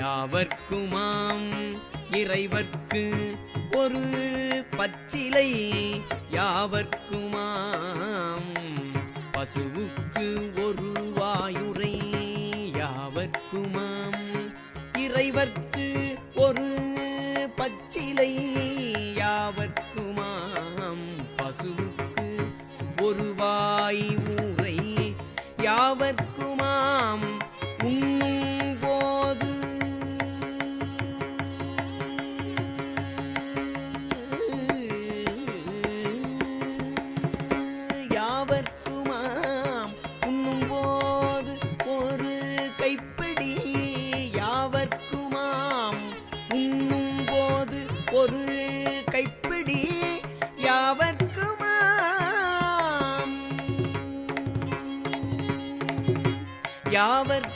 யாவர்க்குமாம் இறைவர்க்கு ஒரு பச்சிலை யாவர்க்குமாம் பசுவுக்கு ஒரு வாயுரை யாவர்க்குமாம் இறைவர்க்கு ஒரு பச்சிலை யாவர்க்குமாம் பசுவுக்கு ஒரு வாயுரை யாவர்க்குமாம் உண்ணும் போது யாவர்க்குமாம் உண்ணும் போது ஒரு கைப்பிடி யாவர்க்குமாம் உண்ணும் போது ஒரு கைப்பிடி யாவர்க்குமாம் யாவர்